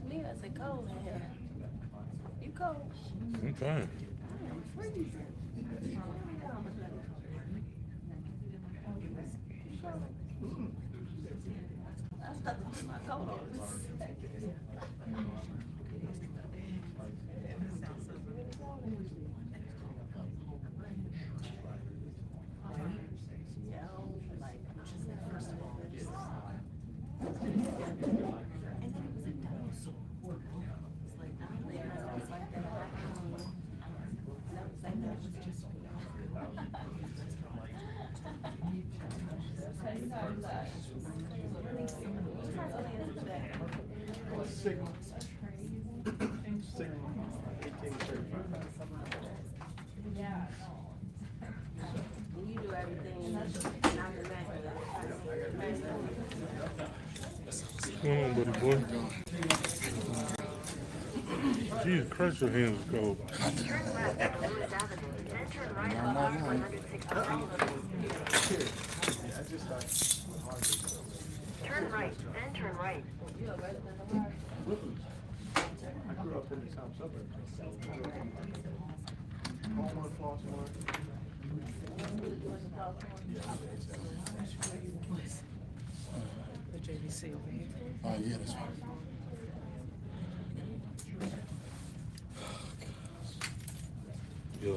asked me, I said, cold in here. You cold? I'm fine. I'm freezing. I stopped to put my coat on. Yeah, like, first of all, it's and then it was a dinosaur. It's like, I don't think I was like that. And I was like, that was just Sigma. Sigma. 1835. Yeah. You do everything, not the man. Come on, buddy boy. Jesus Christ, your hands is cold. Turn right, then turn right. I grew up in the south suburbs. Hallmark, Flossmore. The JVC over here. Oh, yeah, that's fine. Yeah.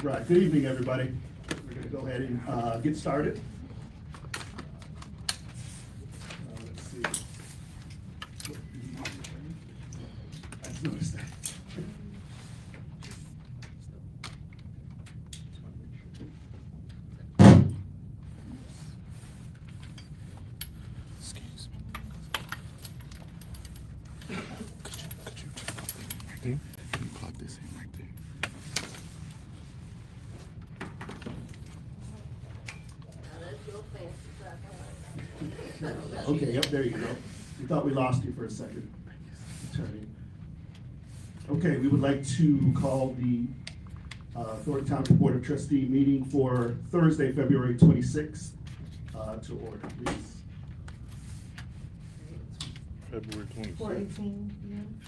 Right, good evening, everybody. We're gonna go ahead and get started. Let's see. I just noticed that. Excuse me. Could you turn off the right there? Can you plug this in right there? Okay, yep, there you go. We thought we lost you for a second, Attorney. Okay, we would like to call the Thornton Township Board of Trustee meeting for Thursday, February 26th, to order, please. February 26th. 4:18 p.m.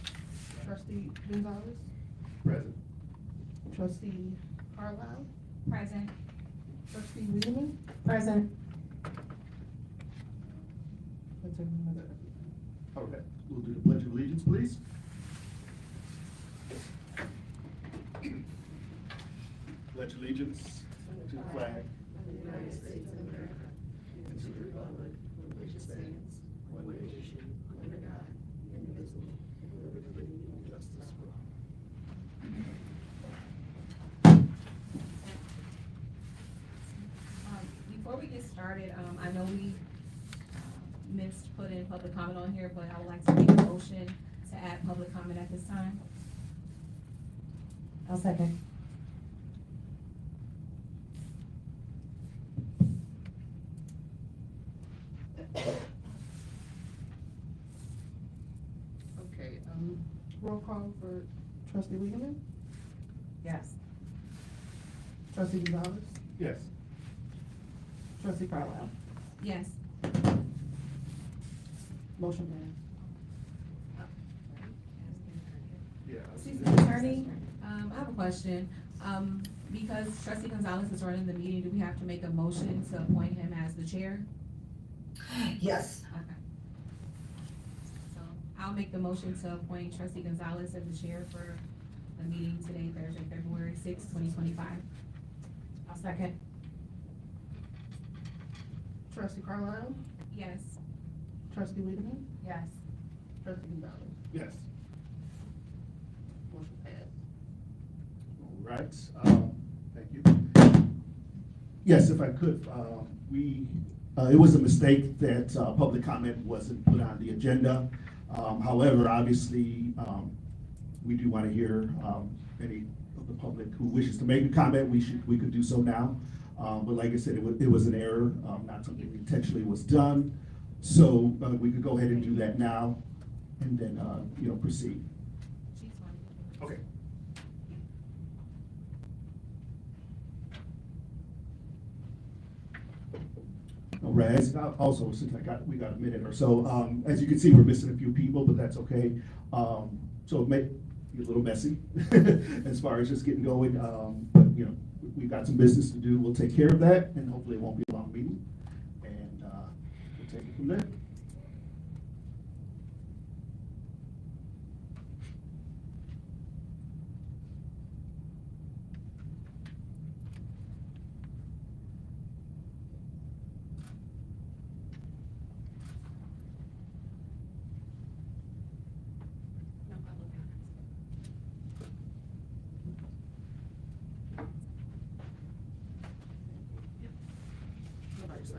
Trustee Gonzalez, Present. trustee Carlisle, Present. trustee Wiedemann. Present. Let's have another. Okay, we'll do the Pledge of Allegiance, please. Pledge allegiance to the flag of the United States of America, and to the republic for which it stands, one nation, under God, indivisible, with liberty and justice for all. Before we get started, I know we missed putting public comment on here, but I would like to make a motion to add public comment at this time. I'll second. Okay, roll call for trustee Wiedemann, Yes. trustee Gonzalez, Yes. trustee Carlisle. Yes. Motion passed. Yeah. Excuse me, attorney, I have a question. Because trustee Gonzalez is running the meeting, do we have to make a motion to appoint him as the chair? Yes. Okay. So I'll make the motion to appoint trustee Gonzalez as the chair for the meeting today, Thursday, February 6th, 2025. I'll second. Trustee Carlisle, Yes. trustee Wiedemann, Yes. trustee Gonzalez. Yes. Motion passed. All right, thank you. Yes, if I could, it was a mistake that public comment wasn't put on the agenda. However, obviously, we do want to hear any of the public who wishes to make a comment. We could do so now. But like I said, it was an error, not something intentionally was done. So we could go ahead and do that now. and then, proceed. She's fine. Okay. All right, also, since we got a minute or so, as you can see, we're missing a few people, but that's okay. So it may be a little messy as far as just getting going, but, we've got some business to do. We'll take care of that, and hopefully it won't be a long meeting, and, we'll take it from there. No public comments.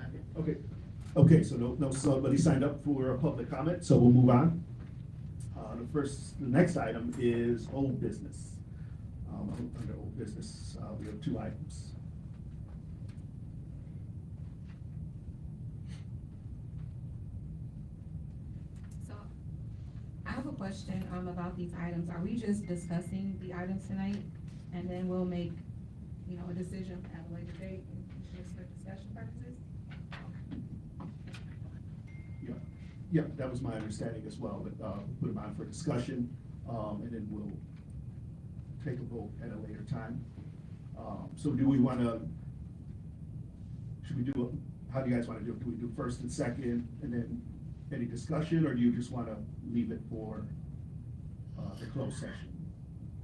Okay, so nobody signed up for a public comment, so we'll move on. The next item is old business. Under old business, we have two items. So, I have a question, about these items. Are we just discussing the items tonight? And then we'll make, a decision at a later date, just for discussion purposes? Yeah, that was my understanding as well, but, put them on for discussion, and then we'll take a vote at a later time. So do we wanna, how do you guys wanna do it? Do we do first and second, and then any discussion, or do you just wanna leave it for, the closed session?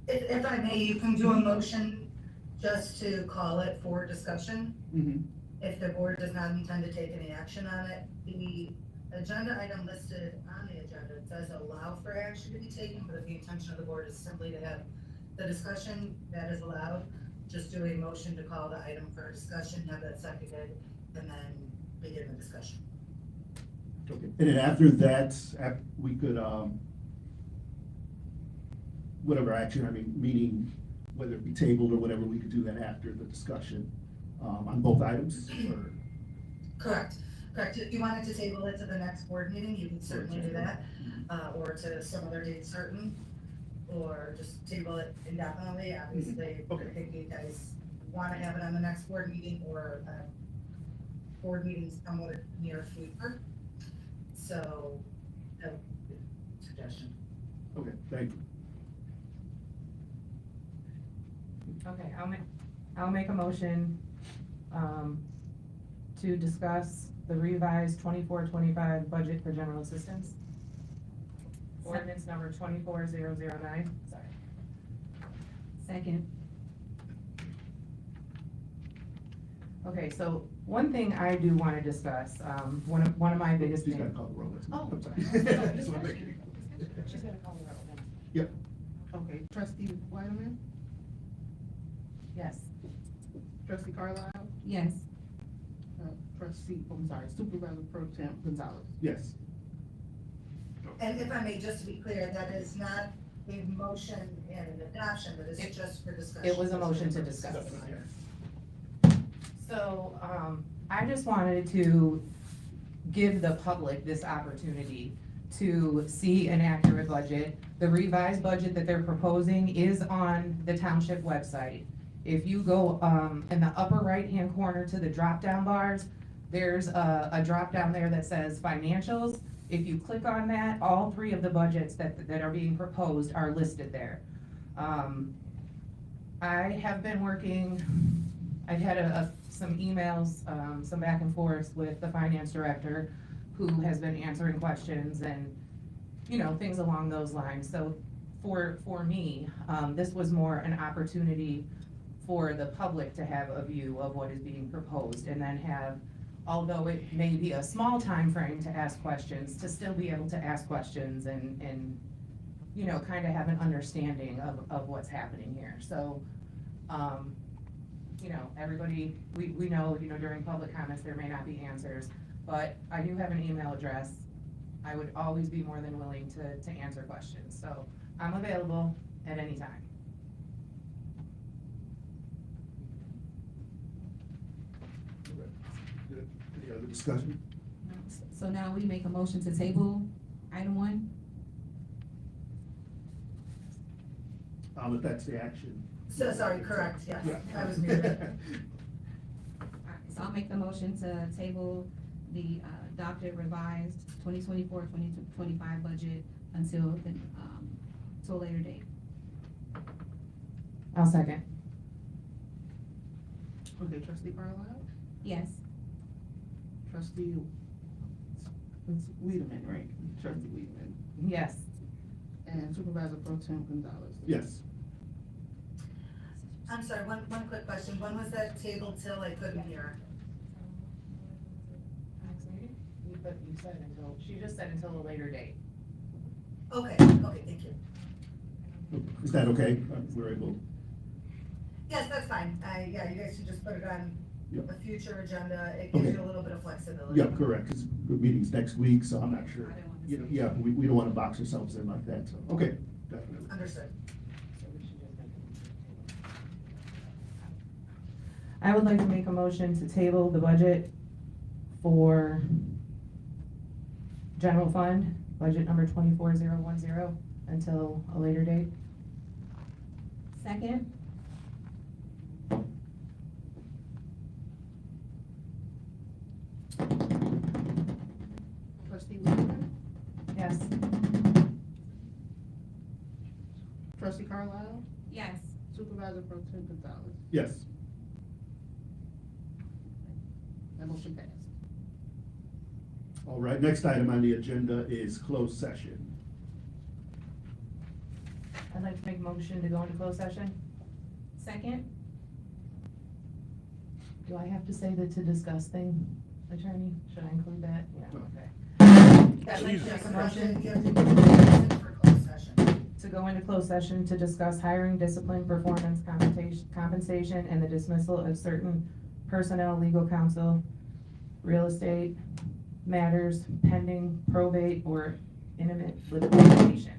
If I may, you can do a motion just to call it for discussion. Mm-hmm. If the board does not intend to take any action on it, the agenda item listed on the agenda does allow for action to be taken, but if the intention of the board is simply to have the discussion, that is allowed. Just do a motion to call the item for discussion, have that seconded, and then begin the discussion. Okay, and then after that, we could, whatever action, meaning whether it be tabled or whatever, we could do that after the discussion, on both items, or? Correct. If you wanted to table it to the next board meeting, you can certainly do that, or to some other date certain, or just table it indefinitely. Obviously, I think you guys want to have it on the next board meeting, or board meetings somewhat near future. So, that would be a suggestion. Okay, thank you. Okay, I'll make a motion, to discuss the revised 24-25 budget for general assistance. Ordinance number 24009, sorry. Second. Okay, so one thing I do wanna discuss, one of my biggest She's things. gotta call the roll. Oh. I'm sorry. Just wanna make sure. She's gonna call the roll then. Yep. Okay, trustee Whiteman, Yes. trustee Carlisle, Yes. Supervisor Pro Temp Gonzalez. Yes. And if I may, just to be clear, that is not a motion and an adoption, but it's just for discussion. It was a motion to discuss. So, I just wanted to give the public this opportunity to see an accurate budget. The revised budget that they're proposing is on the township website. If you go, in the upper right-hand corner to the drop-down bars, there's a drop-down there that says financials. If you click on that, all three of the budgets that are being proposed are listed there. I have been working, I've had some emails, some back and forth with the finance director, who has been answering questions and, things along those lines. So for me, this was more an opportunity for the public to have a view of what is being proposed, and then have, although it may be a small time frame to ask questions, to still be able to ask questions and kind of have an understanding of what's happening here. So, everybody, we know, during public comments, there may not be answers, but I do have an email address. I would always be more than willing to answer questions, so I'm available at any time. Any other discussion? So now we make a motion to table item 1? if that's the action. So, sorry, correct, yes, Yeah. I was muted. Alright, so I'll make the motion to table the adopted revised 2024-2025 budget until the, till a later date. I'll second. Okay, trustee Carlisle, Yes. trustee, it's Wiedemann, right? Trustee Wiedemann, Yes. and Supervisor Pro Tem Gonzalez. Yes. I'm sorry, one quick question, when was that tabled till? I couldn't hear. You said until, she just said until a later date. Okay, thank you. Is that okay? We're able, Yes, that's fine, yeah, you guys should just put it on Yep. a future agenda, it gives Okay. you a little bit of flexibility. yeah, correct, because the meeting's next week, so I'm not sure. I don't want to You know, say- yeah, we don't want to box ourselves in like that, so, okay, definitely. Understood. I would like to make a motion to table the budget for general fund, budget number 24010, until a later date. Second? Trustee Wiedemann, Yes. trustee Carlisle, Yes. Supervisor Pro Tem Gonzalez. Yes. That motion passed. All right, next item on the agenda is closed session. I'd like to make a motion to go into closed session. Second? Do I have to say the to discuss thing, attorney? Should I include that? Yeah, No. okay. I'd like to Jesus. make a motion, you have to give a motion for closed session. To go into closed session to discuss hiring, discipline, performance, compensation, and the dismissal of certain personnel, legal counsel, real estate matters pending probate or imminent litigation.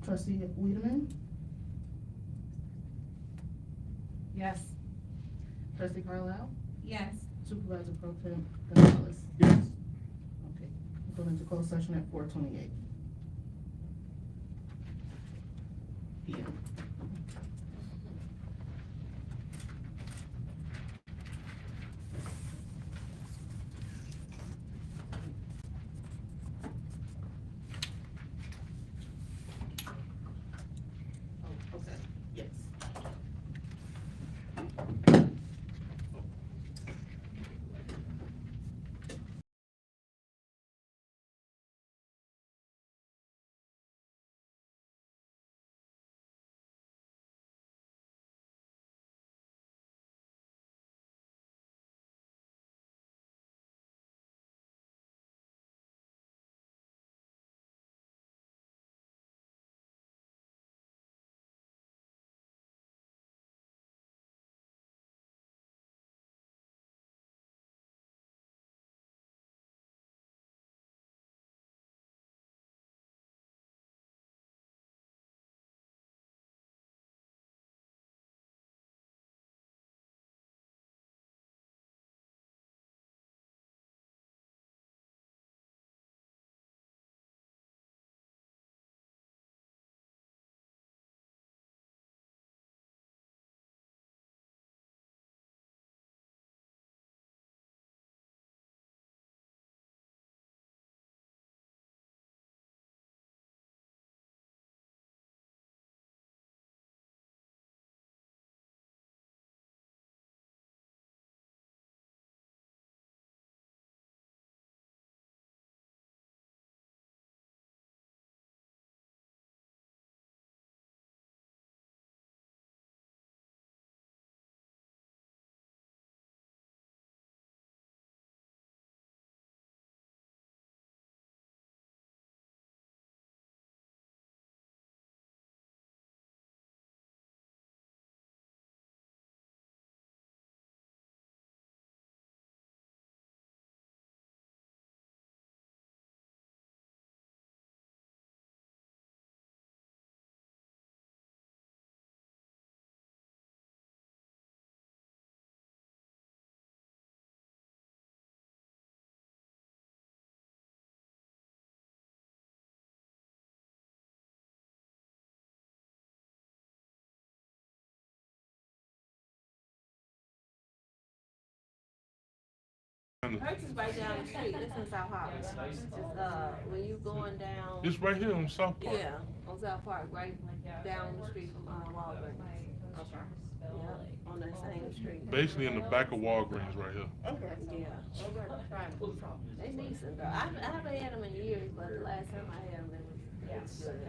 Trustee Wiedemann, Yes. trustee Carlisle, Yes. Supervisor Pro Tem Gonzalez. Yes. Okay, we'll go into closed session at 4:28 PM. Hers is right down the street, it's in South Harvard. It's, when you going down, It's right here on South Park. yeah, on South Park, right down the street from, Walgreens. Okay. Yeah, on that same street. Basically in the back of Walgreens right here. Okay. Yeah. They decent though. I haven't had them in years, but the last time I had them, it was good.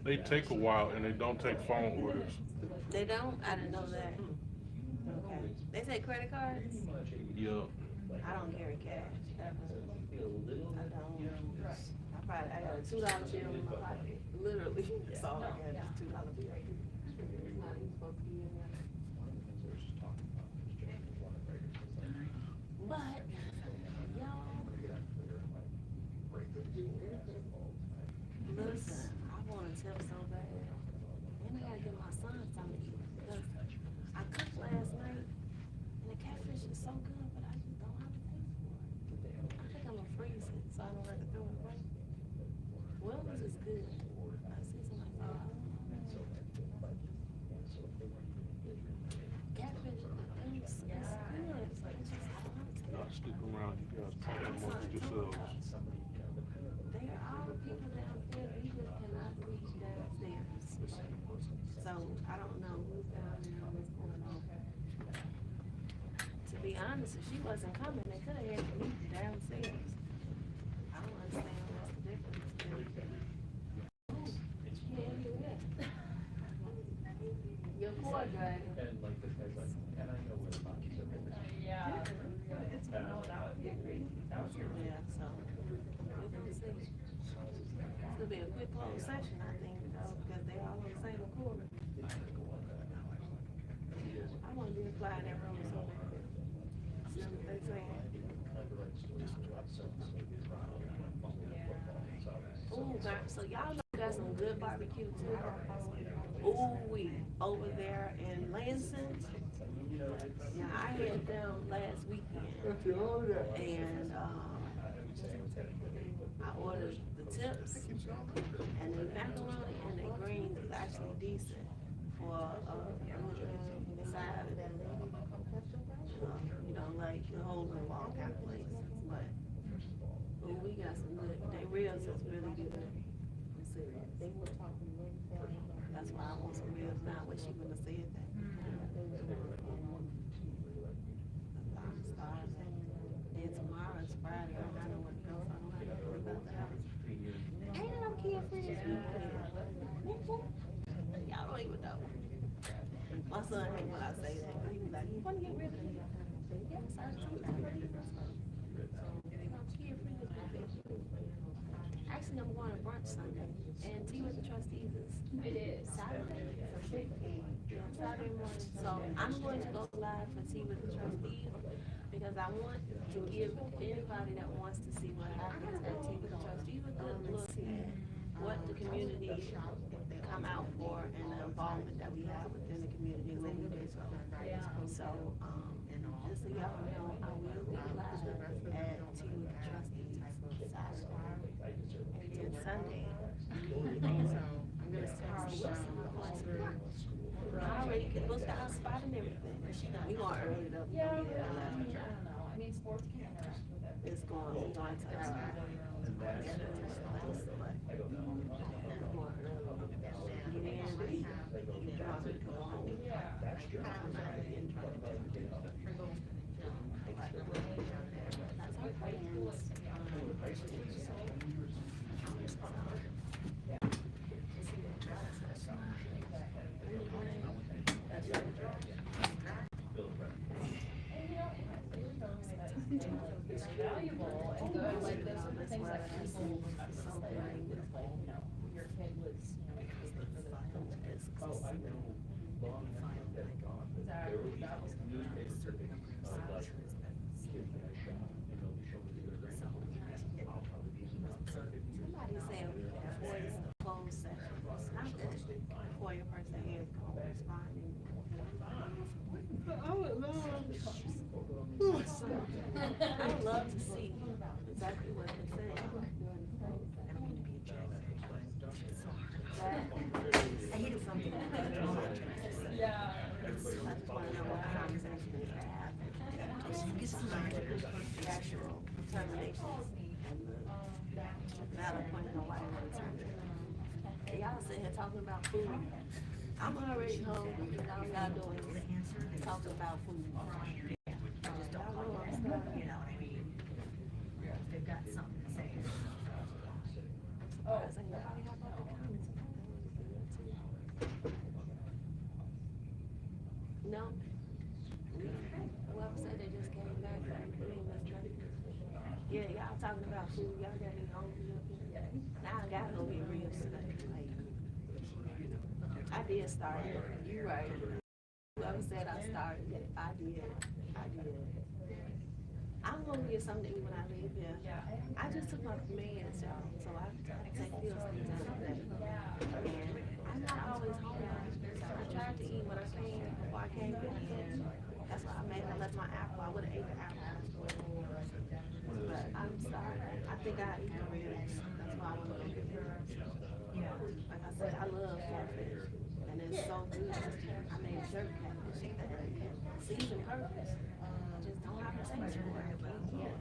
They take a while and they don't take phone orders. They don't? I didn't know that. Okay. They take credit cards? Yeah. I don't carry cash. I don't. I got a $2 bill in my pocket. Literally, that's all I got is $2 bill. Not even supposed to be in there. But, y'all, listen, I want to tip so bad. And I gotta get my son something to eat. Because I cooked last night, and the catfish is so good, but I just don't have to pay for it. I think I'm gonna freeze it, so I don't have to throw it away. Wellness is good. I see somebody say, catfish, it's good. It's like, it's just, I don't have to pay. Y'all stick around, you guys talk amongst yourselves. They are all the people downstairs, we just cannot reach downstairs. So, I don't know who's down there, what's going on. To be honest, if she wasn't coming, they could have had to meet downstairs. I don't understand what's the difference. Yeah, you will. Your cord dragon. Yeah, so, we're gonna see. It's gonna be a quick closed session, I think, though, because they all on the same quarter. I wanna be fly in that room so bad. See what they say. Ooh, God, so y'all know got some good barbecue too. Ooh, we over there in Lansing. Yeah, I had them last weekend. And, I ordered the tips, and the macaroni and the greens is actually decent for, side. You know, like the whole little ball kind of place, but, ooh, we got some good, they ribs is really good. That's why I want some ribs now, wish you wouldn't have said that. I'm starving. And tomorrow is Friday, I don't know what to go, so I don't have to worry about the house. Ain't no kid free this weekend. Y'all don't even know. My son hate when I say that, he was like, you wanna get rid of me? I said, yes, I do. Actually, I'm going to brunch Sunday, and tea with the trustees is Saturday. Yeah, Saturday morning. So I'm going to go live for tea with the trustees because I want to give anybody that wants to see what happens at tea with the trustees a good look at what the community come out for and the involvement that we have within the community when we do so. So, just so y'all know, I will be live at tea with the trustees Saturday. And Sunday. And so I'm gonna start I already booked our spot and everything. We going early though. Yeah. I mean, sports can't interact with it. It's going, we're going to valuable and good, like those are the things that people, your kid was, Somebody said before it's a closed session, it's not good for your person here to come responding. I would love to see exactly what they're saying. I don't mean to be a jerk. I hate it something. yeah. I just want to know what conversation they have. the actual determination and the valid point of why I want to turn it. Y'all sitting here talking about food. I'm already hungry, and all y'all doing is talking about food. Just don't talk about stuff, you know what I mean? They've got something to say. I was like, nobody have about the comments. No. Whoever said they just came back, yeah, y'all talking about food, y'all got me hungry up here. Now I gotta go get ribs today. Like, I did start it. You right. Whoever said I started it, I did. I'm gonna get something to eat when I leave here. I just took my meds, y'all, so I take pills sometimes. And I'm not always home. I tried to eat what I can before I came in here. That's why I left my apple. I would have ate the apple. But I'm sorry. I think I eat the ribs. That's why I want to go get ribs. Like I said, I love catfish. And it's so good. I made jerk catfish. Seasoned purpose. I just don't have a taste for it. Yeah.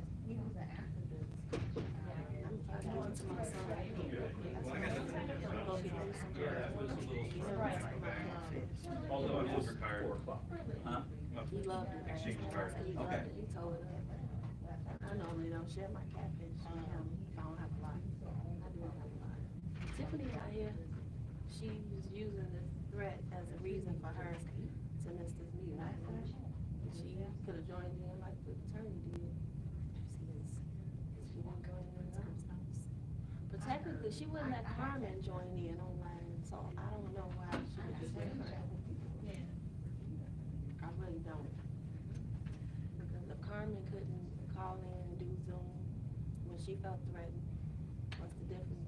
I'm probably going to my son. That's why I'm going to go get him some He loved it. He loved it. He told me. I normally don't share my catfish with him if I don't have a lot. I do have a lot. Tiffany out here, she was using this threat as a reason for her to miss this meeting. She could have joined in like the attorney did. She won't join in Tom's house. But technically, she wouldn't let Carmen join in online, so I don't know why she would do that. I really don't. Because if Carmen couldn't call in and do Zoom when she felt threatened, what's the difference